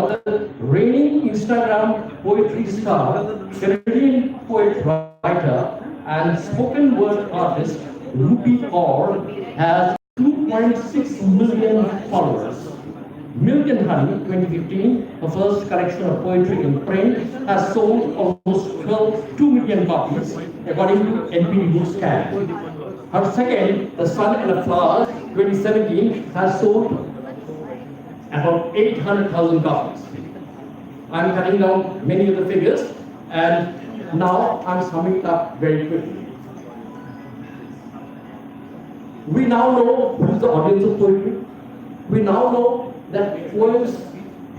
the reigning Instagram poetry star, Canadian poet writer, and spoken word artist Ruby Kaur has 2.6 million followers. Milk and Honey 2015, her first collection of poetry in print, has sold almost 2 million copies, according to NPD Bookscan. Her second, The Sun and the Flowers 2017, has sold about 800,000 copies. I'm cutting down many of the figures, and now I'm summing it up very quickly. We now know who is the audience of poetry. We now know that poems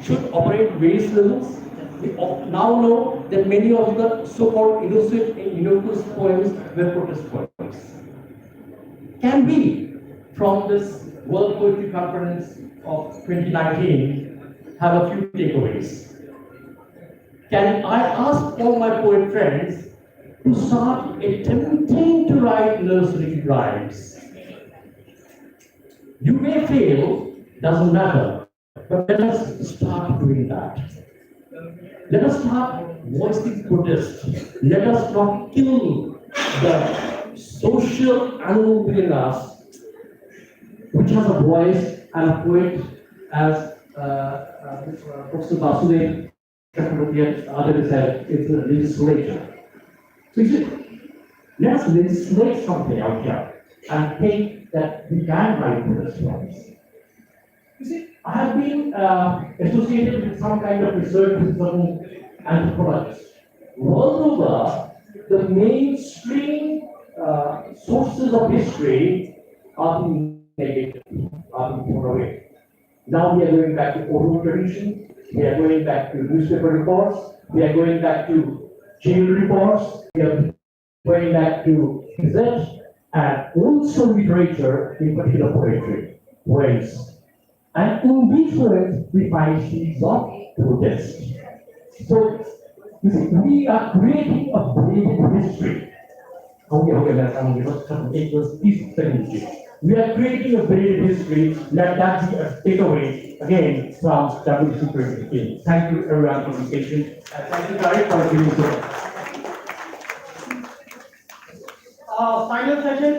should operate various levels. We now know that many of the so-called innocuous poems were protest poems. Can we, from this World Poetry Conference of 2019, have a few takeaways? Can I ask all my poet friends to start attempting to write nursery rhymes? You may fail, doesn't matter, but let us start doing that. Let us start voicing protest. Let us not kill the social animal within us, which has a voice and a poet, as Professor Basudev Chakraborty others said, it's a legislature. So you see, let us legislate something out here and think that we can write protest poems. You see, I have been associated with some kind of research with certain anthropologists. World over, the mainstream sources of history are being negated, are being thrown away. Now we are going back to oral tradition, we are going back to newspaper reports, we are going back to jail reports, we are going back to gazette, and also literature, in particular poetry, poems. And in these words, we find seeds of protest. So, you see, we are creating a braided history. We are creating a braided history. Let that be a takeaway again from WC 2015. Thank you everyone for your patience. Thank you, Gary, for giving me. Final session,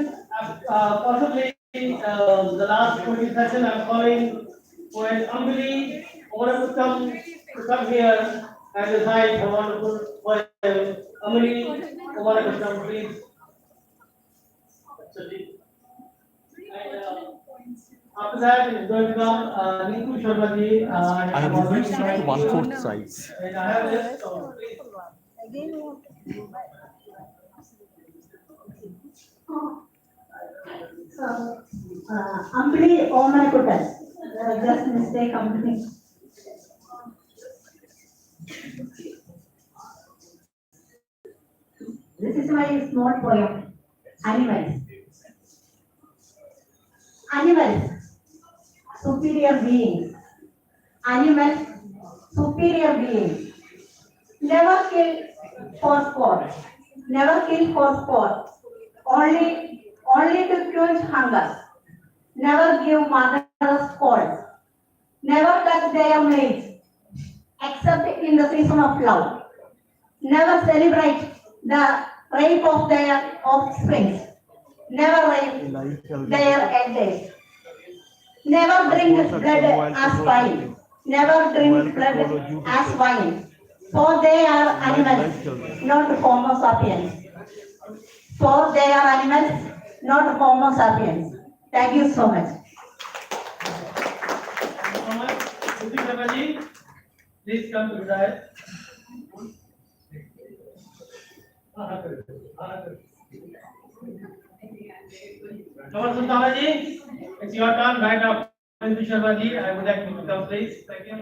possibly the last poetry session. I'm calling poet Ambili Omanaputtam to come here and recite a wonderful poem. Ambili Omanaputtam, please. And after that, it's going to come Ninku Sharma ji. I have reduced it to 1/4 size. And I have this, so please. So, Ambili Omanaputtam. Just mistake, Ambili. This is my small poem. Animals. Animals, superior beings. Animals, superior beings. Never kill for sport. Never kill for sport. Only to quench hunger. Never give mother's faults. Never touch their mates, except in the season of love. Never celebrate the rape of their offspring. Never rape their elders. Never drink blood as wine. Never drink blood as wine. For they are animals, not Homo sapiens. For they are animals, not Homo sapiens. Thank you so much. Thank you so much. Ninku Sharma ji, please come to the dais. Kamal Sultana ji, it's your turn right after Ninku Sharma ji. I would like you to come, please. Thank you.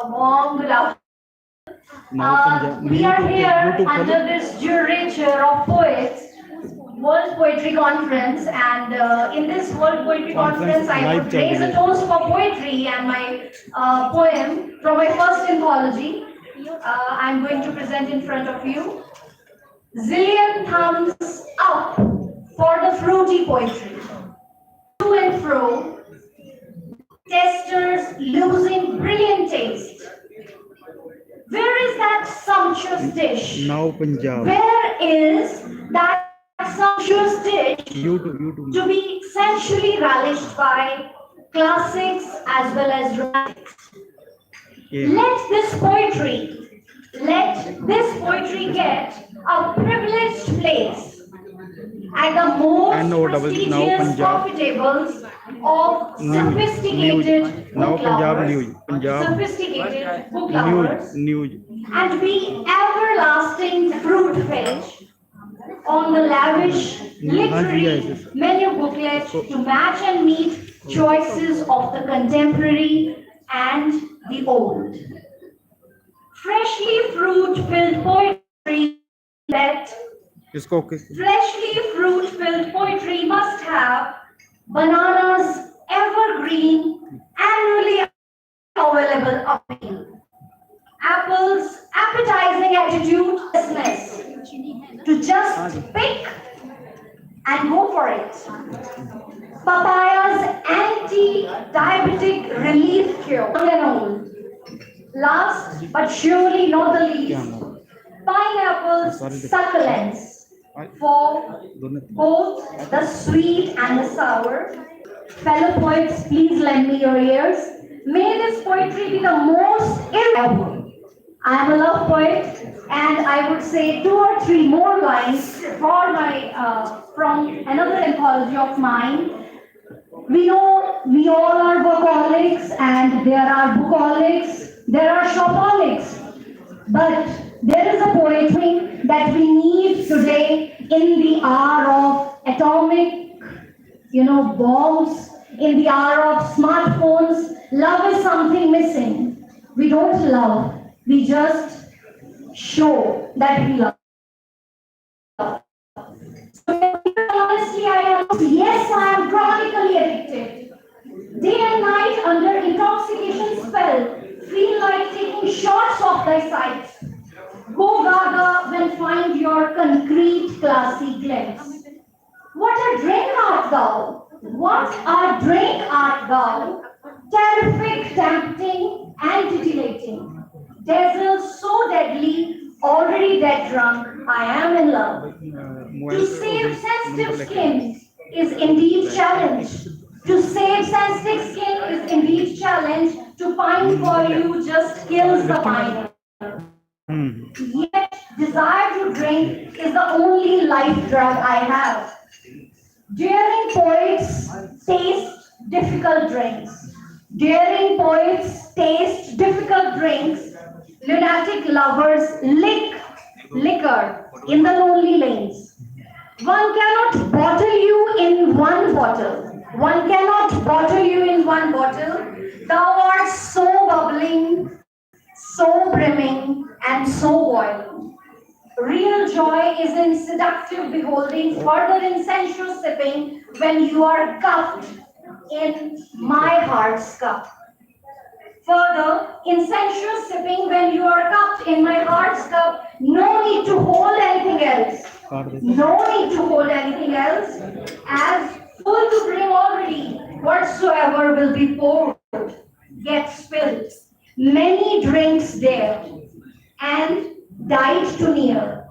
A warm good afternoon. We are here under this jury chair of poets, World Poetry Conference, and in this World Poetry Conference, I would raise a toast for poetry and my poem from my first anthology. I'm going to present in front of you. Zillion thumbs up for the fruity poetry. To and fro, testers losing brilliant taste. Where is that sumptuous dish? Now Punjab. Where is that sumptuous dish YouTube. to be sensually relished by classics as well as romantics? Yeah. Let this poetry get a privileged place at the most And no double, now prestigious Punjab. coffee tables of sophisticated Now book Punjab lovers, news. Punjab sophisticated book lovers, news. and be everlasting fruit fetch on the lavish literary menu booklet to match and meet choices of the contemporary and the old. Freshly fruit-filled poetry that इसको okay. freshly fruit-filled poetry must have bananas evergreen, annually available appeal. Apple's appetizing attitude to just pick and go for it. Papaya's anti-diabetic relief cure. Young and old. Last but surely not the least, pineapple's succulence for both the sweet and the sour. Fellow poets, please lend me your ears. May this poetry be the most irreverent. I am a love poet, and I would say 2 or 3 more lines for my from another anthology of mine. We know we all are workaholics, and there are bookaholics, there are shopaholics, but there is a poetry that we need today in the hour of atomic, bombs, in the hour of smartphones. Love is something missing. We don't love. We just show that we love. So honestly, yes, I am chronically addicted. Day and night under intoxication spell, feel like taking shots of thy sight. Go gaga when find your concrete classy glimpse. What a drink art thou! What a drink art thou! Terrific, tempting, and titillating. Dazzle so deadly, already dead drunk, I am in love. To save sensitive skin is indeed challenge. To save sensitive skin is indeed challenge. To pine for you just kills the pine. Yet desire to drink is the only life drug I have. Daring poets taste difficult drinks. Daring poets taste difficult drinks. Lunatic lovers lick liquor in the lonely lanes. One cannot bottle you in one bottle. One cannot bottle you in one bottle. Thou art so bubbling, so brimming, and so boiling. Real joy is in seductive beholding, further in sensuous sipping, when you are cupped in my heart's cup. Further, in sensuous sipping, when you are cupped in my heart's cup, no need to hold anything else. No need to hold anything else, as full to brim already, whatsoever will be poured, gets spilled. Many drinks there, and died too near.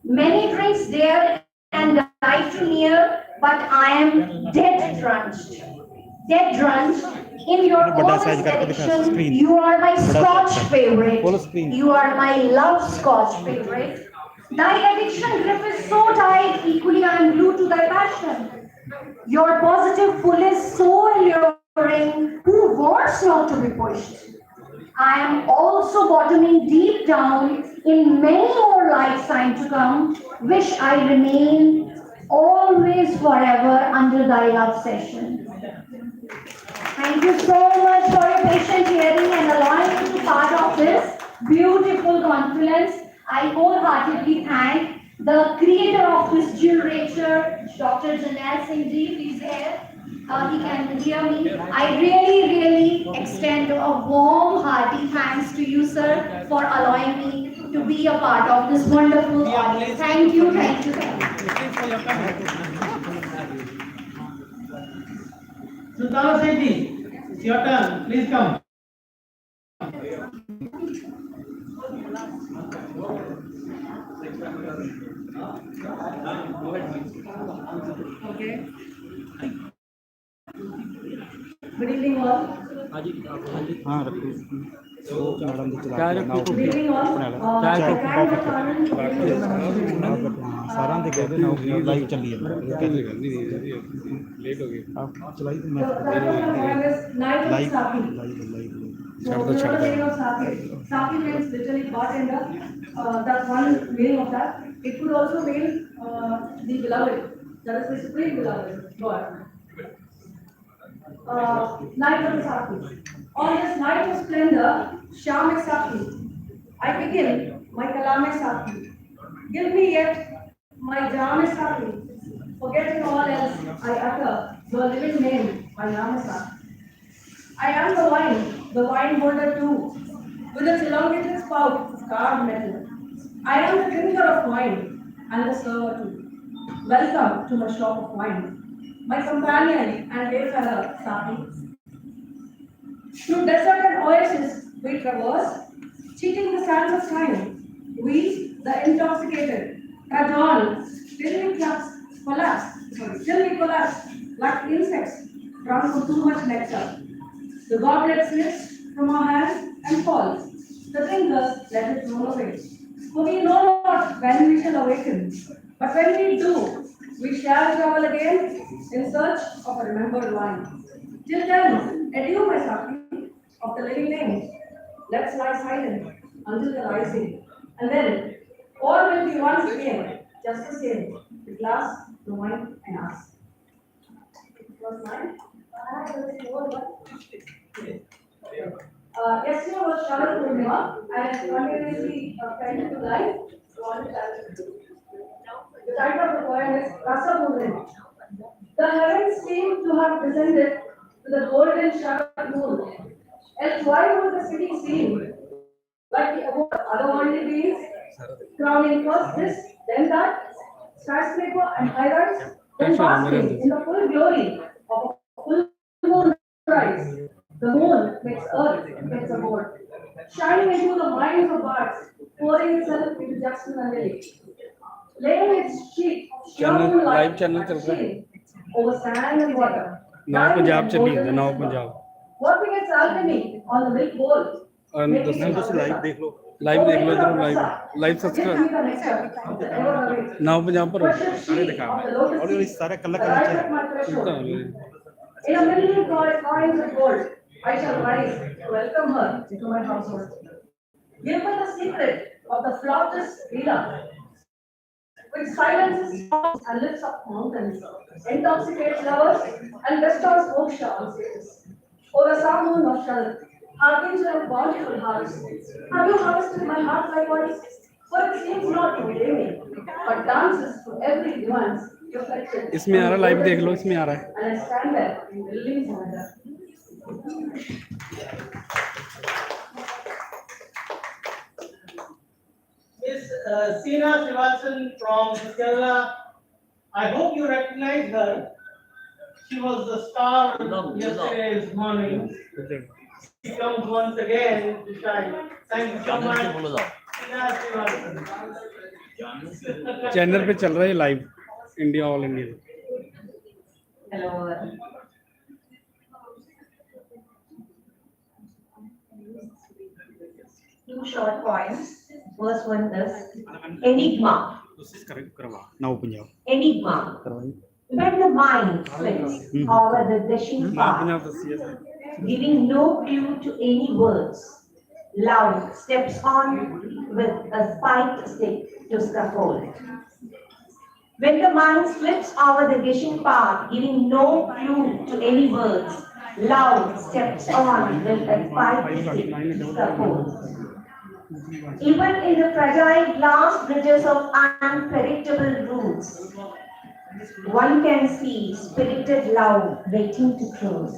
Many drinks there, and died too near, but I am dead drenched. Dead drenched. In your honest addiction, you are my Scotch favorite. You are my love Scotch favorite. Thy addiction grip is so tight, equally I am glued to thy passion. Your positive pull is so alluring, who wants not to be pushed? I am also bottoming deep down in many more lifetimes to come, wish I remain always forever under thy obsession. Thank you so much for your patient hearing and allowing me to be part of this beautiful conference. I wholeheartedly thank the creator of this literature, Dr. Janelle Singh Ji, please here. He can hear me. I really extend a warm, hearty thanks to you, sir, for allowing me to be a part of this wonderful audience. Thank you. Sultana Shetty. It's your turn. Please come. Okay. Good evening all. हाँ रखो वो madam ने चला दिया ना Good evening all. चाय I thank the coffee सारा दे कहते ना लाइव चली है लेट हो गई आप चलाई तो मैं Night of live Safi. Live So, the meaning of Safi. Safi means literally God and that's one meaning of that. It could also mean the beloved, that is the supreme beloved, God. Night of Safi. On this night of splendor, Sham is Safi. I begin my kalam is Safi. Give me yet my jam is Safi. Forgetting all else, I utter your living name, my name is Safi. I am the wine holder too, with its elongated spout of carved metal. I am the drinker of wine and the server too. Welcome to my shop of wine, my companion and wayfarer, Safi. Through desert and oasis we traverse, cheating the sands of time. We, the intoxicated, trudge on till we collapse like insects drunk from too much nectar. The goblet slips from our hands and falls. The drinkers let it roll away. For we know not when we shall awaken, but when we do, we shall travel again in search of a remembered wine. Till then, adieu, my Safi, of the living name. Let's lie silent until the rising, and then all will be once again, just the same, the glass, the wine, and us. Was mine? Yesterday was Sharad Purnima and continuously fell to life. The title of the poem is Rasa Purnima. The heavens seem to have descended to the golden Sharad moon. Else why would the city seem like the abode of otherworldly beings, crowning first this, then that, skyscraper and high-rise, then basking in the full glory of a full moon rise. The moon makes earth, makes a board, shining into the minds of birds, pouring itself into Jackson and Lily, laying its sheet of sheer moonlight live channel चल रहा है। over sand and water. नौ पंजाब चली है नौ Punjab Working its alchemy on the milk bowl. और making दस it live a देख लो इधर live subscribe नौ पंजाब पर सारे दिखा और ये सारा कल्ला का नीचे In a million coins of gold, I shall rise to welcome her into my household. Give her the secret of the flawless Leela, which silences storms and lifts up mountains, intoxicates lovers, and restores moksha on sages. O Rasa moon of Sharad, harbinger of bountiful harvest, have you harvested my heart likewise? For it seems not to be me, but dances to every nuance. इसमें आ रहा live देख लो इसमें आ रहा है And I stand there in willing wonder. Miss Seena Srivasan from Kerala. I hope you recognize her. She was the star yesterday's morning. She comes once again to shine. Thank you so much. Seena Srivasan. Channel पे चल रहा है live India all India Hello. Two short poems. First one is Enigma. करवा नौ Punjab Enigma. करवाई When the mind slips over the gushing नौ path, Punjab दसिए giving no clue to any words, love steps on with a spiked stick to scaffold. When the mind slips over the gushing path, giving no clue to any words, love steps on with a spiked stick to scaffold. Even in the fragile glass bridges of unpredictable roots, one can see spirited love waiting to close.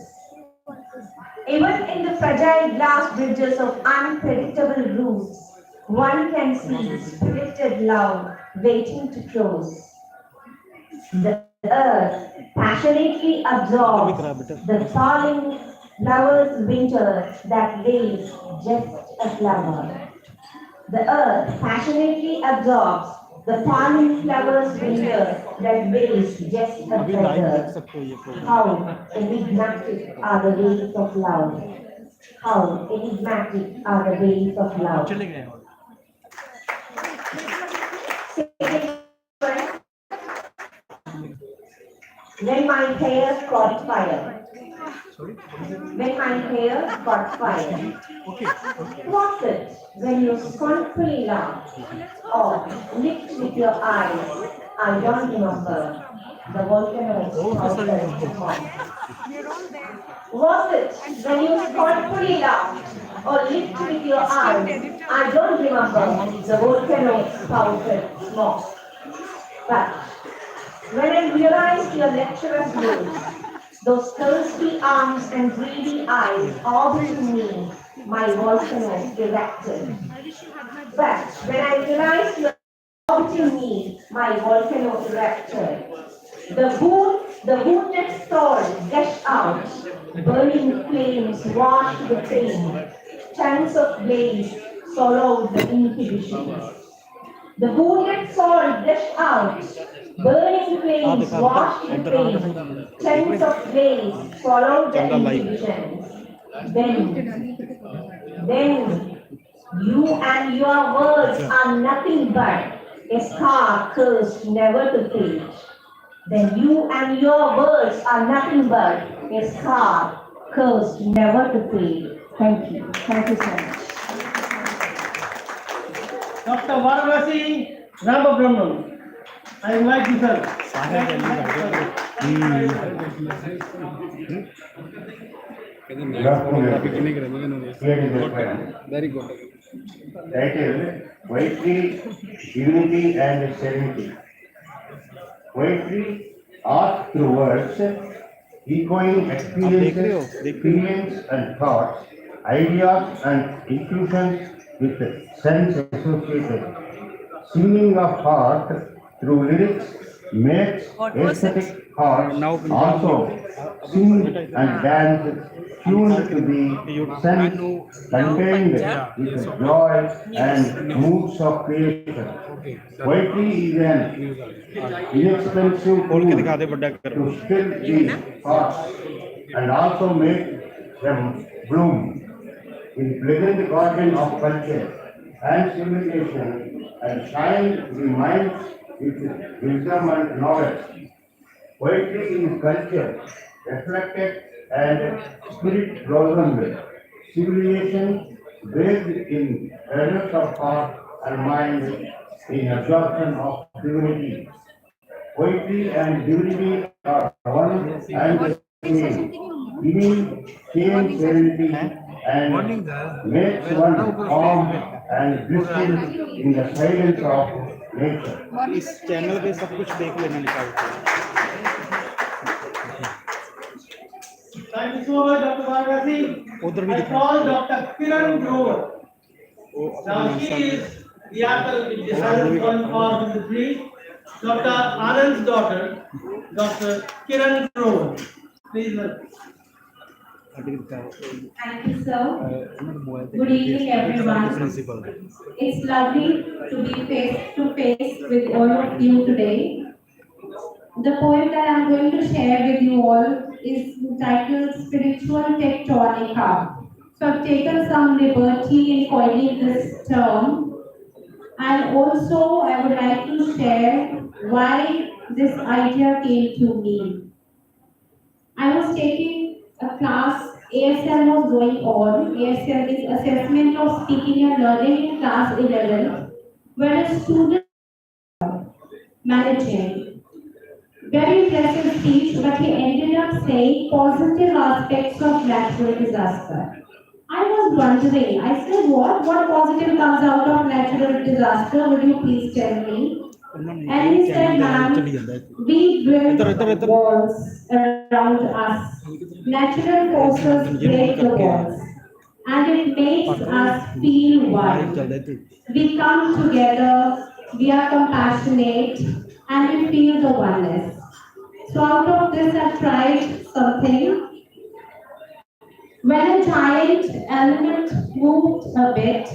Even in the fragile glass bridges of unpredictable roots, one can see spirited love waiting to close. The earth passionately absorbs the falling Flowers winter that waves just a flower. The earth passionately absorbs the falling flowers winter that waves just a अभी live देख feather. सकते हो ये programme How enigmatic are the ways of love. How enigmatic are the ways of love. चले गए और When my hair caught fire. When my hair caught fire. Was it when you scornfully laughed or licked with your eyes? I don't remember. The volcano was it when you scornfully laughed or licked with your eyes? I don't remember. The volcano spouted smoke. But when I realized your lecherous mood, those thirsty arms and greedy eyes orbiting me, my volcano erupted. But when I realized you were orbiting me, my volcano erupted. The wounded soul gushed out, burning flames washed the pain, chunks of blaze swallowed the inhibitions. The wounded soul gushed out, burning flames washed the pain, chunks of blaze swallowed the inhibitions. Then you and your words are nothing but a scar cursed never to fade. Then you and your words are nothing but a scar cursed never to fade. Thank you. Thank you so much. Dr. Varanasi Ramabrahman. I invite you, sir. Very good Title Poetry, Unity and Serenity. Poetry, art through words, echoing experiences, feelings and thoughts, ideas and intuitions with sense associated. Singing of heart through lyrics makes aesthetic heart also sing and dance tuned to the sense contained with joy and moods of creation. Poetry is an inexpensive खोल के tool दिखा दे बड़ा कर to still the thoughts and also make them bloom in pleasant garden of culture and civilization and shine the minds with wisdom and knowledge. Poetry is culture, reflected and spirit blossomed. Civilization bathed in presence of heart and mind in absorption of divinity. Poetry and divinity are one and the same, giving same serenity and makes one calm and blissful in the silence of nature. इस channel पे सब कुछ देख लेना निकाल के Thank you so much, Dr. Varanasi. उधर भी I दिखा call Dr. Kiran Grover. वो Now she is the apple which decided going forward with the tree. Dr. Anand's daughter, Dr. Kiran Grover. Please welcome. Thank you, sir. Good evening, everyone. It's lovely to be face to face with all of you today. The poem that I'm going to share with you all is titled Spiritual Tectonica. So I've taken some liberty in coining this term. And also, I would like to share why this idea came to me. I was taking a class, ASL was going on. ASL is Assessment of Speaking and Learning in class 11, where a student managing. Very impressive speech, but he ended up saying positive aspects of natural disaster. I was wondering, I said, what positive comes out of natural disaster? Would you please tell me? And he said, ma'am, we build walls around us. Natural forces break the walls. And it makes us feel one. We come together, we are compassionate, and we feel the oneness. So out of this, I've tried something. when a giant element moved a bit,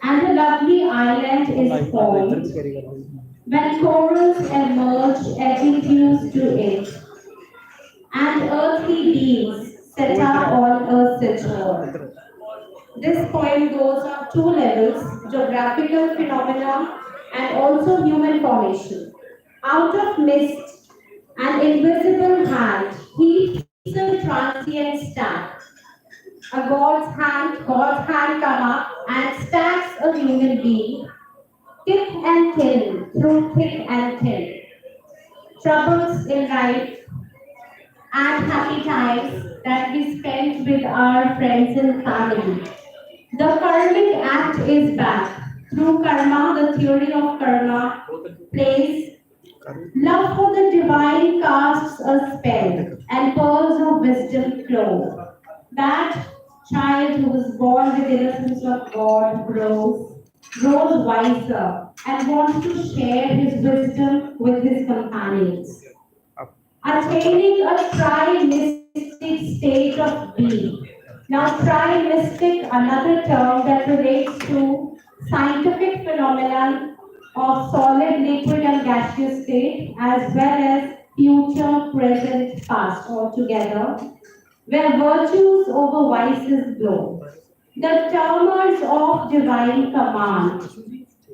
and a lovely island is formed, when corals emerge adding hues to it, and earthly beings set up on a switchboard. This poem goes on two levels, geographical phenomena and also human formation. Out of mist, an invisible hand heaps a transient stack. God's hand come up and stacks a human being, thick and thin, through thick and thin. Troubles in life and happy times that we spent with our friends and family. The karmic act is back. Through karma, the theory of karma plays. Love for the divine casts a spell, and pearls of wisdom flow. That child who was born with innocence of God grows wiser, and wants to share his wisdom with his companions. Attaining a tri-mystic state of being. Now, tri-mystic, another term that relates to scientific phenomenon of solid, liquid, and gaseous state, as well as future, present, past altogether, where virtues over vices blow. The termers of divine command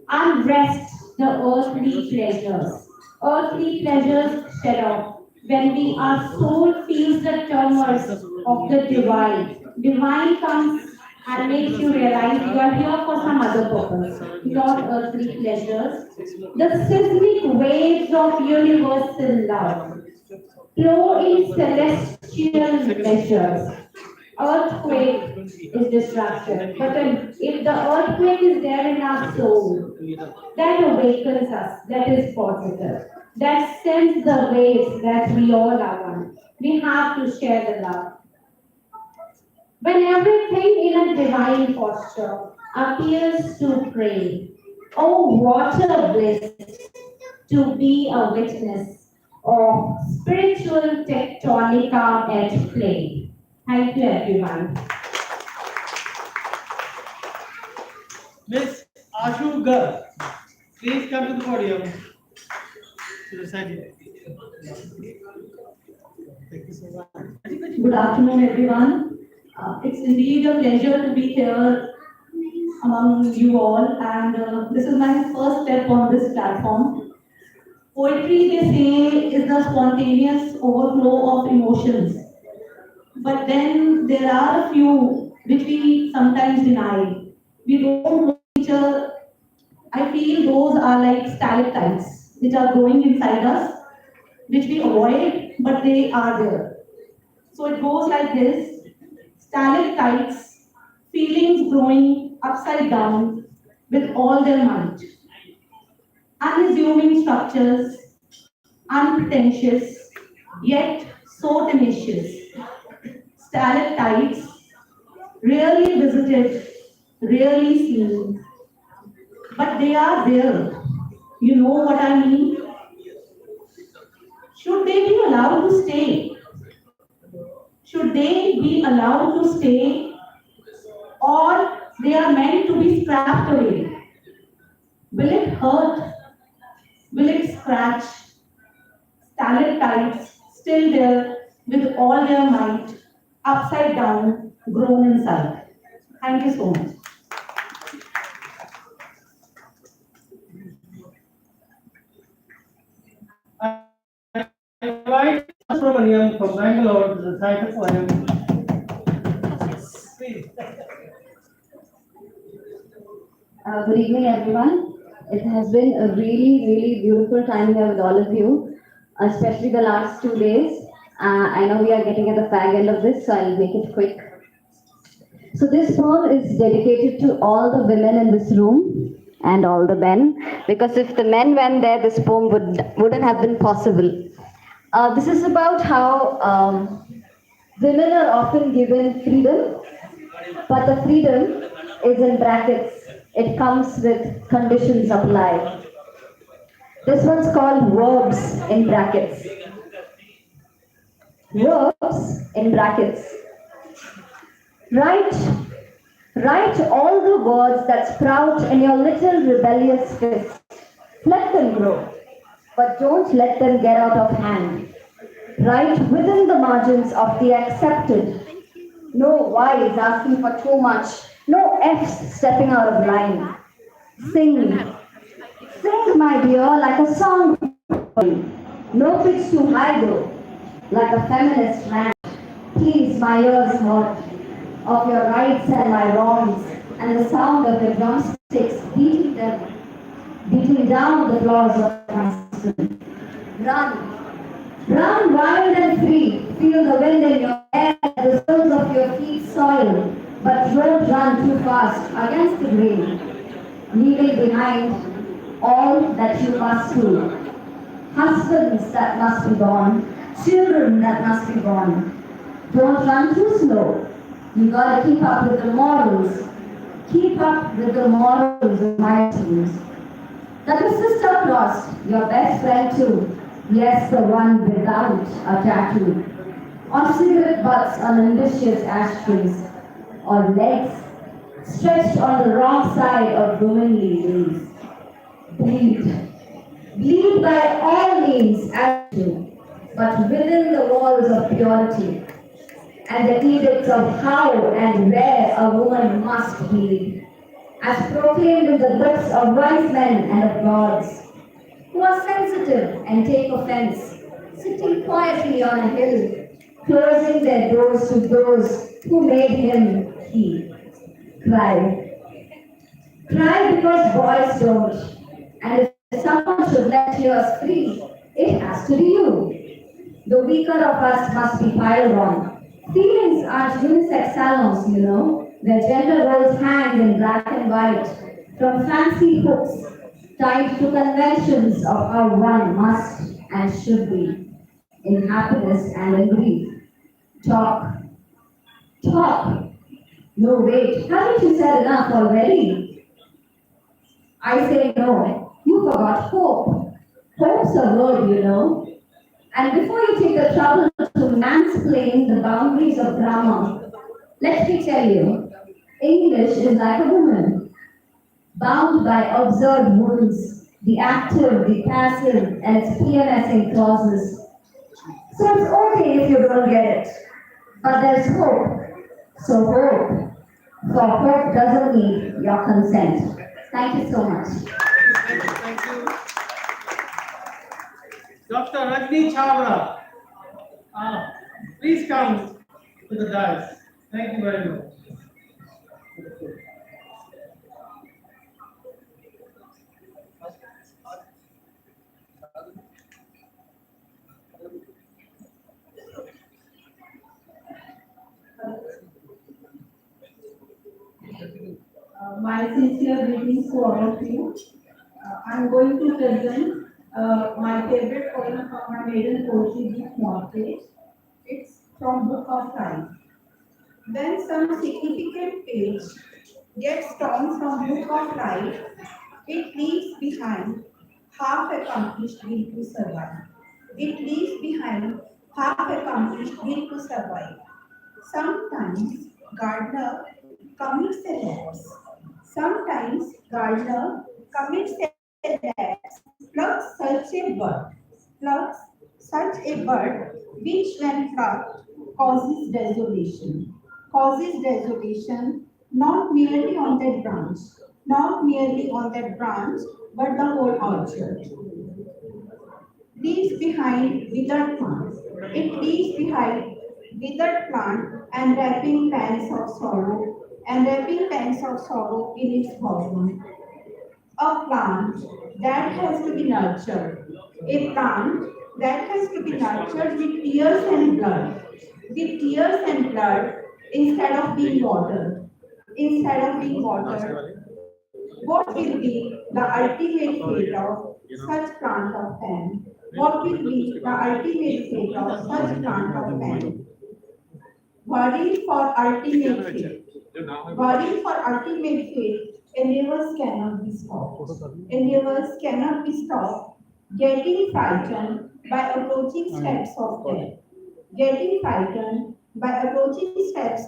unrest the earthly pleasures. Earthly pleasures shed off. When our soul feels the tremors of the divine, divine comes and makes you realize you are here for some other purpose, not earthly pleasures. The seismic waves of universal love flow in celestial measures. Earthquake is disruption, but if the earthquake is there in our soul, that awakens us, that is positive. That sends the waves that we all are one. We have to share the love. When everything in a divine posture appears to pray, oh, what a bliss to be a witness of spiritual tectonica at play. Thank you, everyone. Miss Ashu Garg, please come to the podium to recite it. Good afternoon, everyone. It's indeed a pleasure to be here among you all, and this is my first step on this platform. Poetry, they say, is the spontaneous overflow of emotions. But then there are a few which we sometimes deny. We don't know each other. I feel those are like stalactites which are growing inside us, which we avoid, but they are there. So it goes like this: stalactites, feelings growing upside down with all their might. Unassuming structures, unpretentious, yet so tenacious. Stalactites, rarely visited, rarely seen, but they are there. You know what I mean? Should they be allowed to stay? Should they be allowed to stay, or they are meant to be scrapped away? Will it hurt? Will it scratch? Stalactites still there with all their might, upside down, grown inside. Thank you so much. I invite Subramaniam from Bangalore to recite a poem. Please. Good evening, everyone. It has been a really beautiful time here with all of you, especially the last 2 days. I know we are getting at the fag end of this, so I'll make it quick. So this poem is dedicated to all the women in this room and all the men, because if the men went there, this poem wouldn't have been possible. This is about how women are often given freedom, but the freedom is in brackets. It comes with conditions applied. This one's called verbs in brackets. Verbs in brackets. Write all the words that sprout in your little rebellious fist. Let them grow, but don't let them get out of hand. Write within the margins of the accepted. No Y's asking for too much, no F's stepping out of line. Sing, my dear, like a song. No pitch too high though, like a feminist rant. Please my ears hot of your rights and my wrongs, and the sound of the drumsticks beating down the floors of my skin. Run wild and free, feel the wind in your hair, the soles of your feet soil, but don't run too fast against the grain, leaving behind all that you must do. Husbands that must be born, children that must be born. Don't run too slow. You gotta keep up with the morals. Keep up with the morals of my teams. That your sister crossed, your best friend too. Yes, the one without a tattoo. Or cigarette butts on ambitious ashtrays. Or legs stretched on the wrong side of womanly ways. Bleed by all means as you, but within the walls of purity, and the edicts of how and where a woman must bleed, as proclaimed in the books of wise men and of gods, who are sensitive and take offense, sitting quietly on a hill, closing their doors to those who made him he. Cry because boys don't, and if someone should let yours free, it has to be you. The weaker of us must be piled on. Feelings aren't unisex salons, you know, where gender roles hang in black and white, from fancy hooks tied to conventions of how one must and should be, in happiness and in grief. Talk. No, wait, haven't you said enough already? I say no, you forgot hope. Hope's a word, you know. And before you take the trouble to mansplain the boundaries of grammar, let me tell you, English is like a woman, bound by absurd rules, the active, the passive, and its PMSing clauses. So it's okay if you don't get it, but there's hope. So hope, for hope doesn't need your consent. Thank you so much. Thank you. Dr. Rajni Chawla, please come to the dais. Thank you very much. My sincere greetings to all of you. I'm going to present my favorite poem from my maiden poetry book, Mortgage. It's from Book of Time. When some significant page gets torn from Book of Life, it leaves behind half-accomplished will to survive. It leaves behind half-accomplished will to survive. Sometimes Gardner commits a lapse. Sometimes Gardner commits a lapse, plucks such a bird, which when plucked causes desolation, not merely on that branch, but the whole orchard. Leaves behind withered plants. It leaves behind withered plant and wrapping pangs of sorrow, in its bosom. A plant that has to be nurtured. A plant that has to be nurtured with tears and blood. Instead of being watered. What will be the ultimate fate of such plant of pen? What will be the ultimate fate of such plant of pen? Worrying for ultimate fate, endeavors cannot be stopped. Getting frightened by approaching steps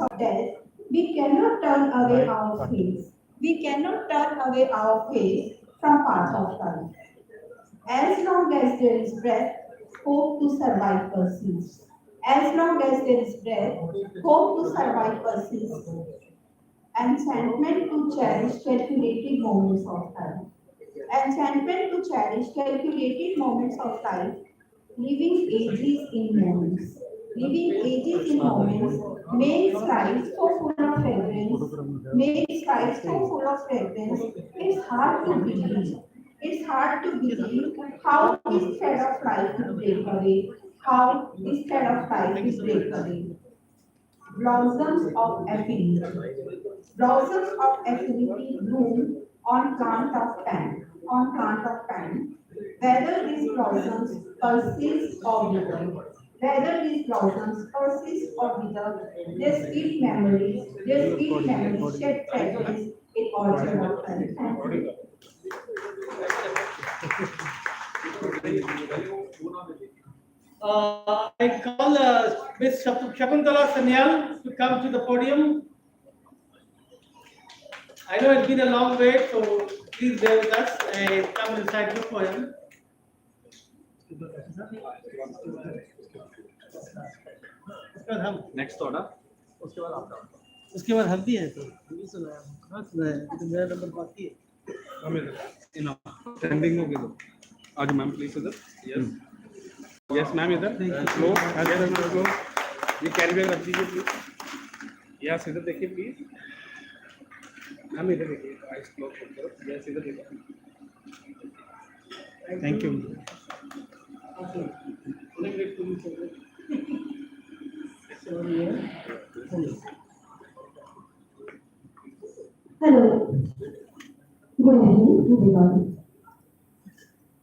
of death. We cannot turn away our face. We cannot turn away our face from path of life. As long as there is breath, hope to survive persists. As long as there is breath, hope to survive persists. Enchantment to cherish calculated moments of life. Enchantment to cherish calculated moments of life. Living ages in moments. Living ages in moments makes life so full of fragrance. Makes life so full of fragrance. It's hard to believe. It's hard to believe how this thread of life will break away. How this thread of life will break away. Blossoms of affinity. Blossoms of affinity bloom on plant of time. On plant of time. Whether these blossoms persist or wither. Whether these blossoms persist or wither, their sweet memories shed fragrance in orchard of time. Thank you. I call Ms. Shakuntala Sanyal to come to the podium. I know it's been a long wait, so please bear with us and come and recite the poem. Next order उसके बाद हम भी है तो हम भी सुना है कहाँ सुना है तो मेरा नंबर बाकी है स्टैंडिंग हो गए तो आज मैम प्लीज इधर यस यस मैम इधर फ्लो फ्लो ये कैरी बैग रख दीजिए प्लीज यस इधर देखिए प्लीज मैम इधर देखिए आइस क्लोज करो यस इधर देखिए thank you Hello. Good evening, everyone.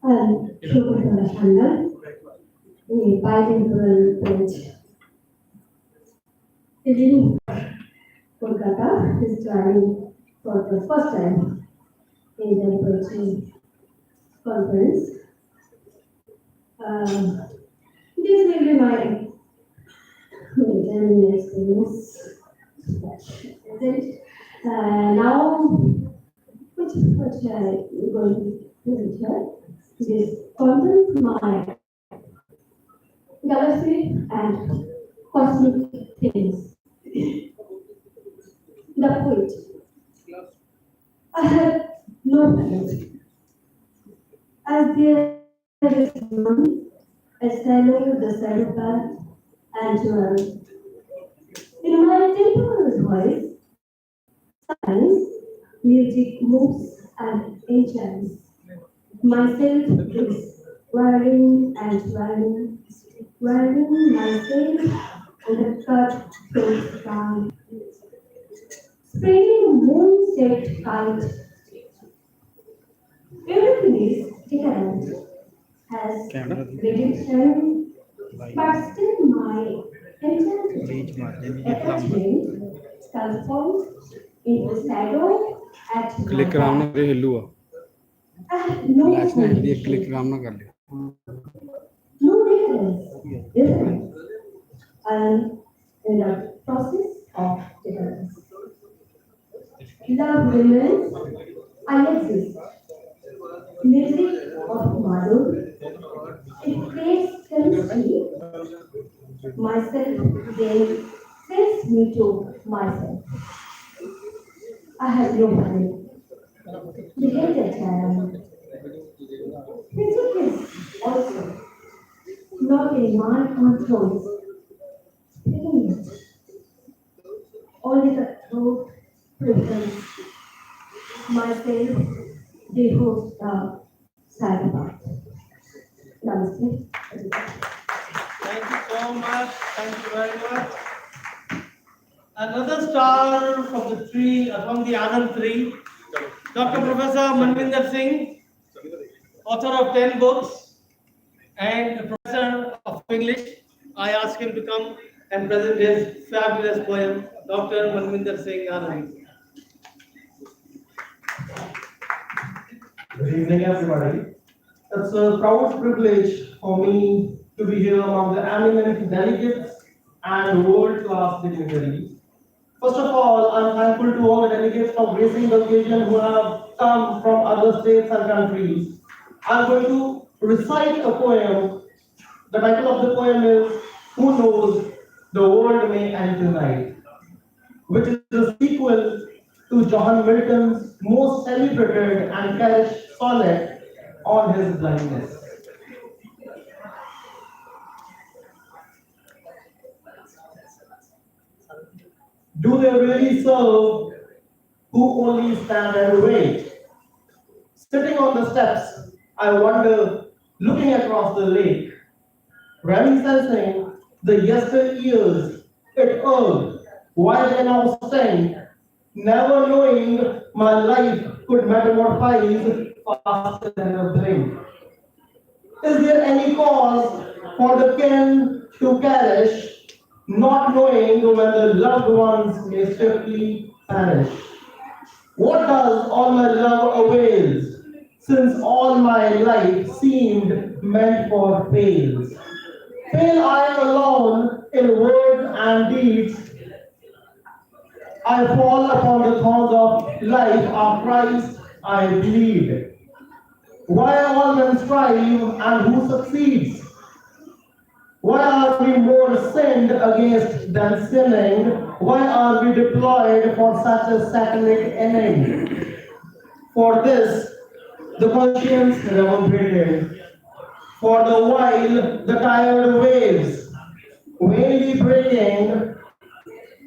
I'm Shakuntala Sanyal, a bilingual poet. Living in Kolkata is joining for the first time in the poetry conference. This will be my experience. Now, what I'm going to present here is content my galaxy and cosmic things. The poet. I have no talent. As there is none, I salute the celebrant and dwell. In my temperamental voice, sometimes music moves and enchants. Myself is whirling and whirling myself on the cut through sky. Spreading a moon-shaped kite. Everything is different, has redemption, but still my attachment transforms into shadow at my click कराम ना back. करे हिलूआ I have no flash ना हिली condition, click कराम ना कर ले no difference, difference. I am in the process of difference. Love remains, I exist. Music of Madhu, it creates chemistry. Myself then sends me to myself. I have no money. The hated child. Music is also not in my control. Speaking it. Only the truth presents myself, the host of Cyberpunk. Namaste. Thank you so much. Thank you very much. Another star from the tree, from the Anand tree, Dr. Professor Manvinder Singh, author of 10 books and a professor of English. I asked him to come and present his fabulous poem, Dr. Manvinder Singh Anand. Good evening, everybody. It's a proud privilege for me to be here among the eminent delegates and world-class dignitaries. First of all, I'm thankful to all the delegates for gracing the occasion who have come from other states and countries. I'm going to recite a poem. The title of the poem is Who Knows the World May End Tonight, which is a sequel to John Milton's most celebrated and cherished sonnet on his blindness. Do they really serve who only stand and wait? Sitting on the steps, I wonder, looking across the lake, reminiscing the yesteryears it erred, while they now sing, never knowing my life could metamorphose faster than a blink. Is there any cause for the kin to perish, not knowing when the loved ones may swiftly perish? What does all my love avails, since all my life seemed meant for fails? Fail I alone in words and deeds? I fall upon the thorns of life, of Christ I bleed. Why all men strive and who succeeds? Why are we more sinned against than sinning? Why are we deployed for such a satanic enemy? For this, the conscience reverberated. For the while, the tired waves, vainly breaking,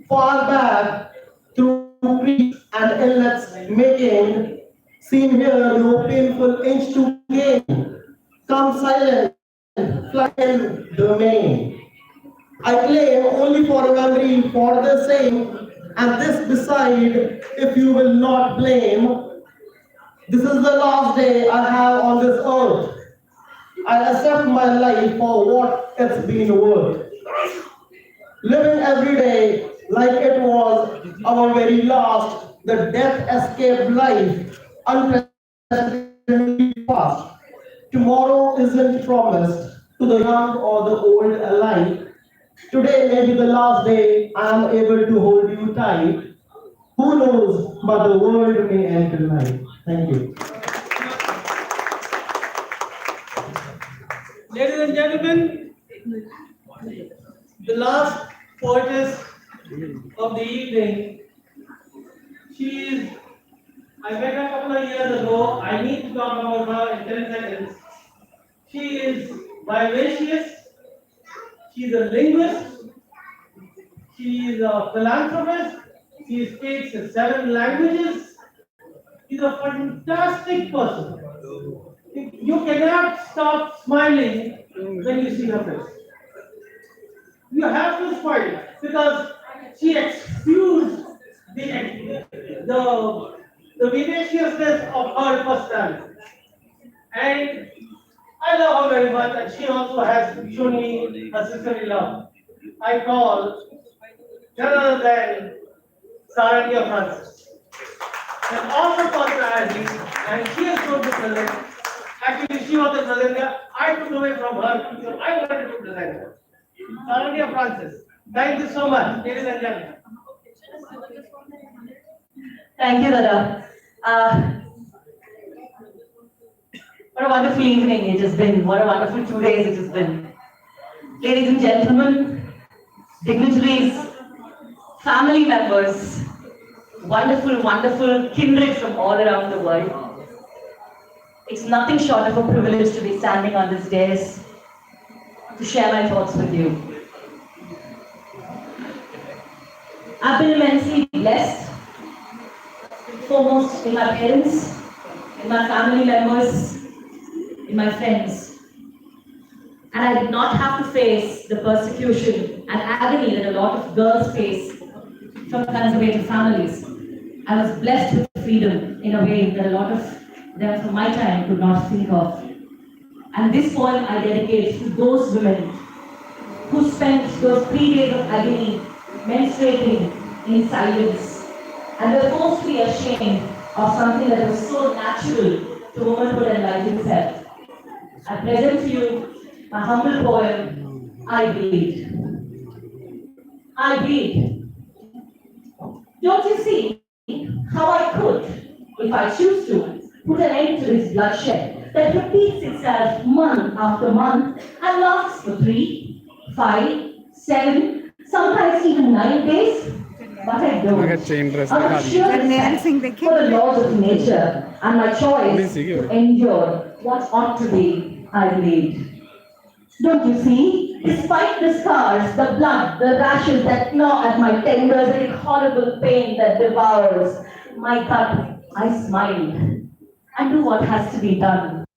far back through creeks and inlets making, seem here no painful inch to gain. Come silent, flying domain. I claim only for a memory for the same, and this beside, if you will not blame. This is the last day I have on this earth. I accept my life for what it's been worth. Living every day like it was our very last, the death escape life, unprecedentedly fast. Tomorrow isn't promised to the young or the old alike. Today may be the last day I am able to hold you tight. Who knows, but the world may end tonight. Thank you. Ladies and gentlemen, the last poetess of the evening, I met her a couple of years ago. I need to talk about her in 10 seconds. She is vivacious, she's a linguist, she is a philanthropist, she speaks 7 languages. She's a fantastic person. You cannot stop smiling when you see her face. You have to smile because she exudes the vivaciousness of her personality. And I love her very much, and she also has shown me her sisterly love. I call none other than Saradia Francis. An awesome personality, and she is going to present. Actually, she was the presenter. I took away from her because I wanted to present her. Saradia Francis, thank you so much, ladies and gentlemen. Thank you, Dada. What a wonderful evening it has been. What a wonderful 2 days it has been. Ladies and gentlemen, dignitaries, family members, wonderful, wonderful kindred from all around the world. It's nothing short of a privilege to be standing on this dais to share my thoughts with you. I've been immensely blessed, foremost in my parents, in my family members, in my friends. And I did not have to face the persecution and agony that a lot of girls face from conservative families. I was blessed with freedom in a way that a lot of them from my time could not think of. And this poem I dedicate to those women who spent those 3 days of agony menstruating in silence and were forced to be ashamed of something that was so natural to womanhood and life itself. I present to you my humble poem, I Bleed. I bleed. Don't you see how I could, if I choose to, put an end to this bloodshed that repeats itself month after month and lasts for 3, 5, 7, sometimes even 9 days? But I don't. मगर chain dress I'm दिखा दी। sure for the laws of nature and my choice to endure what ought to be, I believe. Don't you see? Despite the scars, the blood, the rashes that gnaw at my tenders, the horrible pain that devours my gut, I smile and do what has to be done.